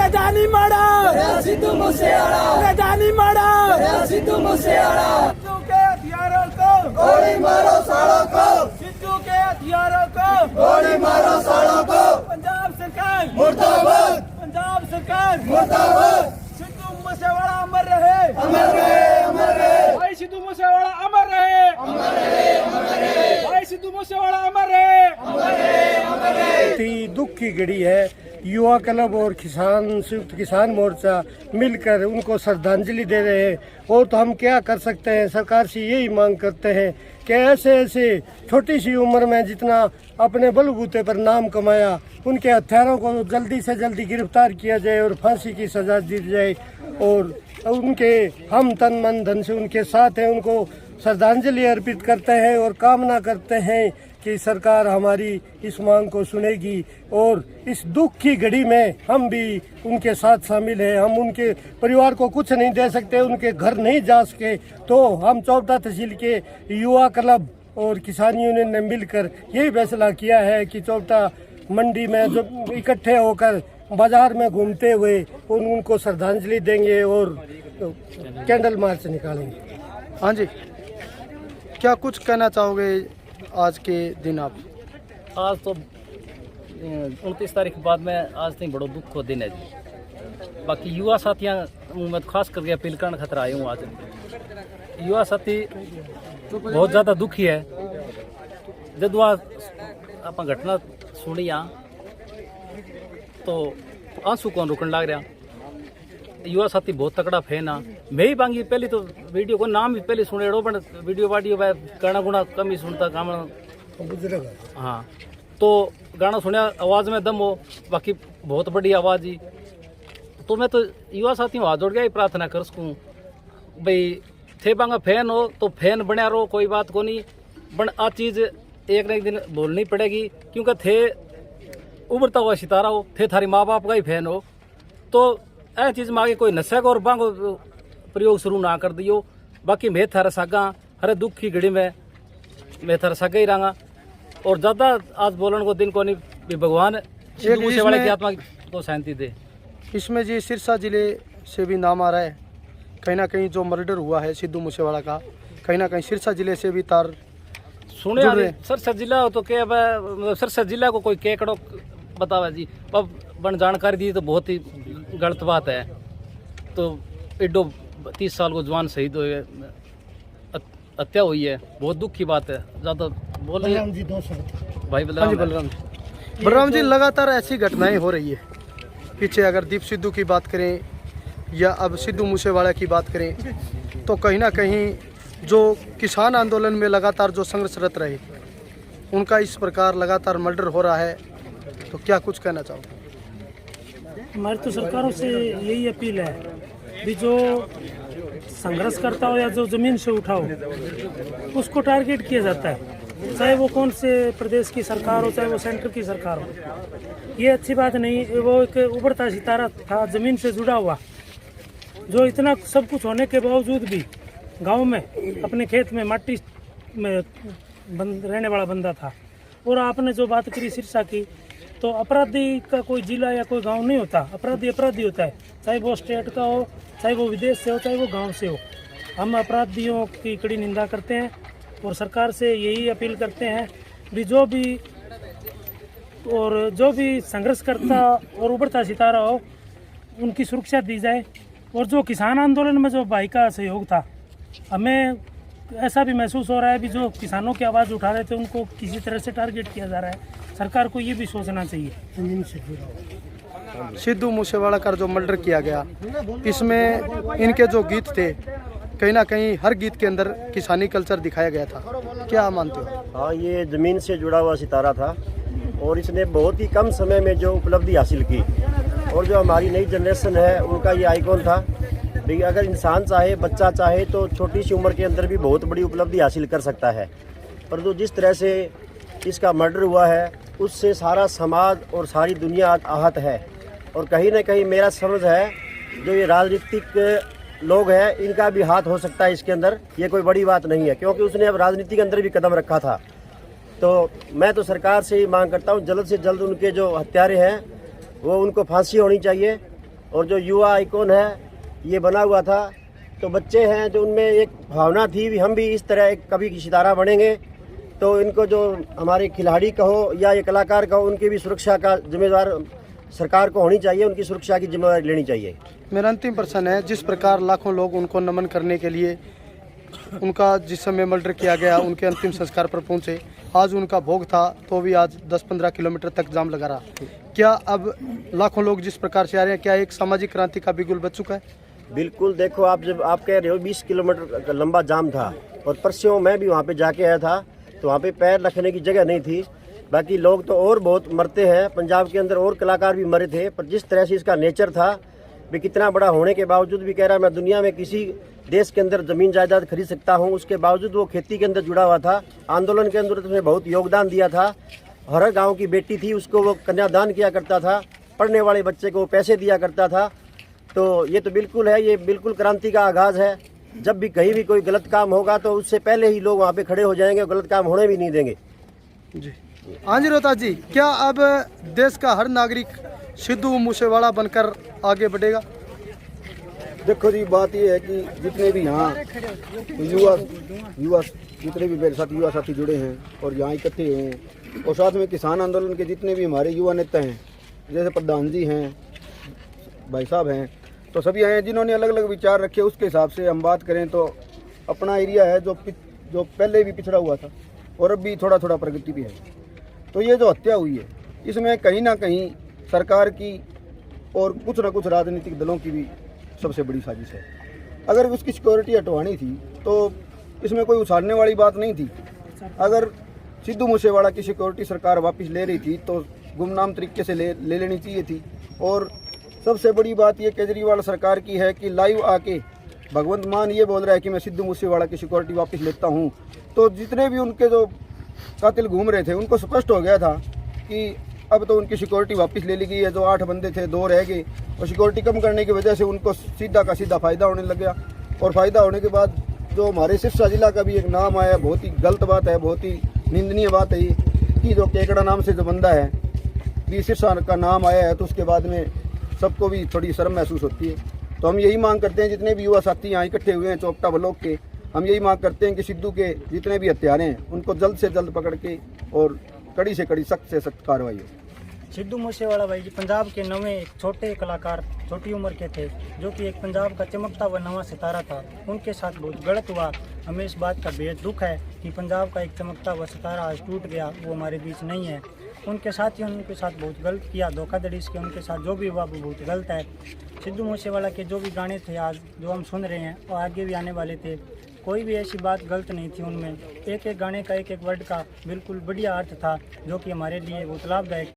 जानी माड़ा सिद्धू मूसेवाला, जानी माड़ा सिद्धू मूसेवाला। सिद्धू के हथियारों को गोली मारो सालों को, सिद्धू के हथियारों को गोली मारो सालों को। पंजाब सरकार मुर्दाबाद, पंजाब सरकार मुर्दाबाद। सिद्धू मूसेवाला अमर रहे, अमर रहे, अमर रहे। भाई सिद्धू मूसेवाला अमर रहे, अमर रहे, अमर रहे। भाई सिद्धू मूसेवाला अमर रहे, अमर रहे, अमर रहे। दुख की घड़ी है। युवा क्लब और संयुक्त किसान मोर्चा मिलकर उनको श्रद्धांजलि दे रहे हैं। और तो हम क्या कर सकते हैं, सरकार से यही मांग करते हैं कि ऐसे ऐसे छोटी सी उम्र में जितना अपने बलबूते पर नाम कमाया, उनके हत्यारों को जल्दी से जल्दी गिरफ्तार किया जाए और फांसी की सजा दी जाए। और उनके हम तन मन धन से उनके साथ हैं, उनको श्रद्धांजलि अर्पित करते हैं और कामना करते हैं कि सरकार हमारी इस मांग को सुनेगी। और इस दुख की घड़ी में हम भी उनके साथ शामिल हैं। हम उनके परिवार को कुछ नहीं दे सकते, उनके घर नहीं जा सके, तो हम चौबटा तहसील के युवा क्लब और किसान यूनियन ने मिलकर यही फैसला किया है कि चौबटा मंडी में जो इकट्ठे होकर बाजार में घूमते हुए उनको श्रद्धांजलि देंगे और कैंडल मार्च निकालेंगे। हाँ जी, क्या कुछ कहना चाहोगे आज के दिन आप? आज तो 29 तारीख के बाद में आज तक बड़ो दुख को दिन है जी। बाकी युवा साथियाँ मैं खास करके अपील करने खतरा आया हूँ। आज युवा साथी बहुत ज़्यादा दुखी है। जब आप घटना सुनी तो आंसू कौन रुकन लग रहा। युवा साथी बहुत तकड़ा फैन आ। मैं ही बांगी पहली तो वीडियो को नाम भी पहले सुने बट वीडियो वाडियो गाना गुना कम ही सुनता काम। हाँ, तो गाना सुने आवाज़ में दम हो, बाकी बहुत बड़ी आवाज़ ही। तो मैं तो युवा साथियों हाथ जोड़ गया ही प्रार्थना कर सकूँ भाई थे बांगा फैन हो तो फैन बना रहो, कोई बात को नहीं। बट आ चीज़ एक न एक दिन बोलनी पड़ेगी, क्योंकि थे उभरता हुआ सितारा हो, थे थारी माँ बाप का ही फैन हो। तो ऐ चीज़ में आगे कोई नशे को और बांगो प्रयोग शुरू ना कर दियो। बाकी मैं थारा सागा हरे दुख की घड़ी में मैं थारा सागा ही रहा। और ज़्यादा आज बोलन को दिन को नहीं भी भगवान सिद्धू मूसेवाले की आत्मा को शांति दे। इसमें जी सिरसा जिले से भी नाम आ रहा है। कहीं ना कहीं जो मर्डर हुआ है सिद्धू मूसेवाला का, कहीं ना कहीं सिरसा जिले से भी तार सुने। सिरसा जिला तो क्या सिरसा जिला को कोई केकड़ो बतावा जी। अब बन जानकारी दी तो बहुत ही गलत बात है। तो एडो 30 साल को जवान शहीद हुए, हत्या हुई है, बहुत दुख की बात है। ज़्यादा बोल रहे हैं भाई बलराम जी, लगातार ऐसी घटनाएं हो रही है। पीछे अगर दीप सिद्धू की बात करें या अब सिद्धू मूसेवाला की बात करें, तो कहीं ना कहीं जो किसान आंदोलन में लगातार जो संघर्षरत रहे, उनका इस प्रकार लगातार मर्डर हो रहा है। तो क्या कुछ कहना चाहोगे? हमारी तो सरकारों से यही अपील है भी जो संघर्ष करता हो या जो ज़मीन से उठा हो उसको टारगेट किया जाता है, चाहे वो कौन से प्रदेश की सरकार हो, चाहे वो सेंटर की सरकार हो। ये अच्छी बात नहीं। वो एक उभरता सितारा था ज़मीन से जुड़ा हुआ, जो इतना सब कुछ होने के बावजूद भी गांव में अपने खेत में माटी में रहने वाला बंदा था। और आपने जो बात करी सिरसा की, तो अपराधी का कोई जिला या कोई गांव नहीं होता। अपराधी अपराधी होता है, चाहे वो स्टेट का हो, चाहे वो विदेश से हो, चाहे वो गांव से हो। हम अपराधियों की कड़ी निंदा करते हैं और सरकार से यही अपील करते हैं भी जो भी संघर्ष करता और उभरता सितारा हो उनकी सुरक्षा दी जाए। और जो किसान आंदोलन में जो भाई का सहयोग था, हमें ऐसा भी महसूस हो रहा है भी जो किसानों की आवाज़ उठा रहे थे उनको किसी तरह से टारगेट किया जा रहा है। सरकार को ये भी सोचना चाहिए। सिद्धू मूसेवाला का जो मर्डर किया गया, इसमें इनके जो गीत थे, कहीं ना कहीं हर गीत के अंदर किसानी कल्चर दिखाया गया था। क्या मानते हो? हाँ, ये ज़मीन से जुड़ा हुआ सितारा था और इसने बहुत ही कम समय में जो उपलब्धि हासिल की। और जो हमारी नई जनरेशन है उनका ये आइकॉन था। अगर इंसान चाहे, बच्चा चाहे तो छोटी सी उम्र के अंदर भी बहुत बड़ी उपलब्धि हासिल कर सकता है। परंतु जिस तरह से इसका मर्डर हुआ है उससे सारा समाज और सारी दुनिया आहत है। और कहीं ना कहीं मेरा समझ है जो ये राजनीतिक लोग हैं इनका भी हाथ हो सकता है इसके अंदर। ये कोई बड़ी बात नहीं है, क्योंकि उसने अब राजनीति के अंदर भी कदम रखा था। तो मैं तो सरकार से ही मांग करता हूँ जल्द से जल्द उनके जो हत्यारे हैं वो उनको फांसी होनी चाहिए और जो युवा आइकॉन है ये बना हुआ था, तो बच्चे हैं जो उनमें एक भावना थी भी हम भी इस तरह एक कभी की सितारा बनेंगे। तो इनको जो हमारे खिलाड़ी कहो या ये कलाकार कहो, उनकी भी सुरक्षा का जिम्मेदार सरकार को होनी चाहिए, उनकी सुरक्षा की जिम्मेदारी लेनी चाहिए। मेरा अंतिम प्रश्न है, जिस प्रकार लाखों लोग उनको नमन करने के लिए उनका जिस समय मर्डर किया गया उनके अंतिम संस्कार पर पहुंचे, आज उनका भोग था तो भी आज 10-15 किलोमीटर तक जाम लगा रहा। क्या अब लाखों लोग जिस प्रकार से आ रहे हैं, क्या एक सामाजिक क्रांति का बिगुल बच चुका है? बिल्कुल, देखो आप जब आप कह रहे हो 20 किलोमीटर का लंबा जाम था, और परसों मैं भी वहाँ पे जाके आया था, तो वहाँ पे पैर रखने की जगह नहीं थी। बाकी लोग तो और बहुत मरते हैं, पंजाब के अंदर और कलाकार भी मरे थे, पर जिस तरह से इसका नेचर था भी कितना बड़ा होने के बावजूद भी कह रहा मैं दुनिया में किसी देश के अंदर ज़मीन जायदाद खरीद सकता हूँ, उसके बावजूद वो खेती के अंदर जुड़ा हुआ था। आंदोलन के अंदर उसने बहुत योगदान दिया था। हर गाँव की बेटी थी उसको वो कन्यादान किया करता था, पढ़ने वाले बच्चे को वो पैसे दिया करता था। तो ये तो बिल्कुल है, ये बिल्कुल क्रांति का आगाज़ है। जब भी कहीं भी कोई गलत काम होगा तो उससे पहले ही लोग वहाँ पे खड़े हो जाएंगे और गलत काम होने भी नहीं देंगे। जी हाँ जी रोहतास जी, क्या अब देश का हर नागरिक सिद्धू मूसेवाला बनकर आगे बढ़ेगा? देखो जी, बात ये है कि जितने भी यहाँ युवा जितने भी मेरे साथ युवा साथी जुड़े हैं और यहाँ इकट्ठे हुए हैं, और साथ में किसान आंदोलन के जितने भी हमारे युवा नेता हैं, जैसे प्रधान जी हैं, भाई साहब हैं, तो सभी आए हैं जिन्होंने अलग अलग विचार रखे। उसके हिसाब से हम बात करें तो अपना एरिया है जो पहले भी पिछड़ा हुआ था और अब भी थोड़ा थोड़ा प्रगति भी है। तो ये जो हत्या हुई है इसमें कहीं ना कहीं सरकार की और कुछ ना कुछ राजनीतिक दलों की भी सबसे बड़ी साजिश है। अगर उसकी सिक्योरिटी हटवानी थी तो इसमें कोई उछालने वाली बात नहीं थी। अगर सिद्धू मूसेवाला की सिक्योरिटी सरकार वापस ले रही थी तो गुमनाम तरीके से ले लेनी चाहिए थी। और सबसे बड़ी बात ये केजरीवाल सरकार की है कि लाइव आके भगवंत मान ये बोल रहा है कि मैं सिद्धू मूसेवाला की सिक्योरिटी वापस लेता हूँ। तो जितने भी उनके जो कातिल घूम रहे थे उनको स्पष्ट हो गया था कि अब तो उनकी सिक्योरिटी वापस ले ली गई है। जो 8 बंदे थे 2 रह गए, और सिक्योरिटी कम करने की वजह से उनको सीधा का सीधा फ़ायदा होने लग गया। और फ़ायदा होने के बाद जो हमारे सिरसा जिला का भी एक नाम आया, बहुत ही गलत बात है, बहुत ही निंदनीय बात है ये कि जो केकड़ा नाम से जो बंदा है भी सिरसा का नाम आया है, तो उसके बाद में सबको भी थोड़ी शर्म महसूस होती है। तो हम यही मांग करते हैं, जितने भी युवा साथी यहाँ इकट्ठे हुए हैं चौपटा ब्लॉक के, हम यही मांग करते हैं कि सिद्धू के जितने भी हत्यारे हैं उनको जल्द से जल्द पकड़ के और कड़ी से कड़ी सख्त से सख्त कार्रवाई हो। सिद्धू मूसेवाला भाई जी पंजाब के नवे एक छोटे कलाकार, छोटी उम्र के थे, जो कि एक पंजाब का चमकता हुआ नवा सितारा था। उनके साथ बहुत गलत हुआ। हमें इस बात का बेहद दुख है कि पंजाब का एक चमकता हुआ सितारा आज टूट गया, वो हमारे बीच नहीं है। उनके साथियों ने उनके साथ बहुत गलत किया, धोखाधड़ी से उनके साथ जो भी हुआ वो बहुत गलत है। सिद्धू मूसेवाला के जो भी गाने थे आज जो हम सुन रहे हैं और आगे भी आने वाले थे, कोई भी ऐसी बात गलत नहीं थी उनमें। एक एक गाने का एक एक वर्ड का बिल्कुल बढ़िया अर्थ था, जो कि हमारे लिए बहुत लाभदायक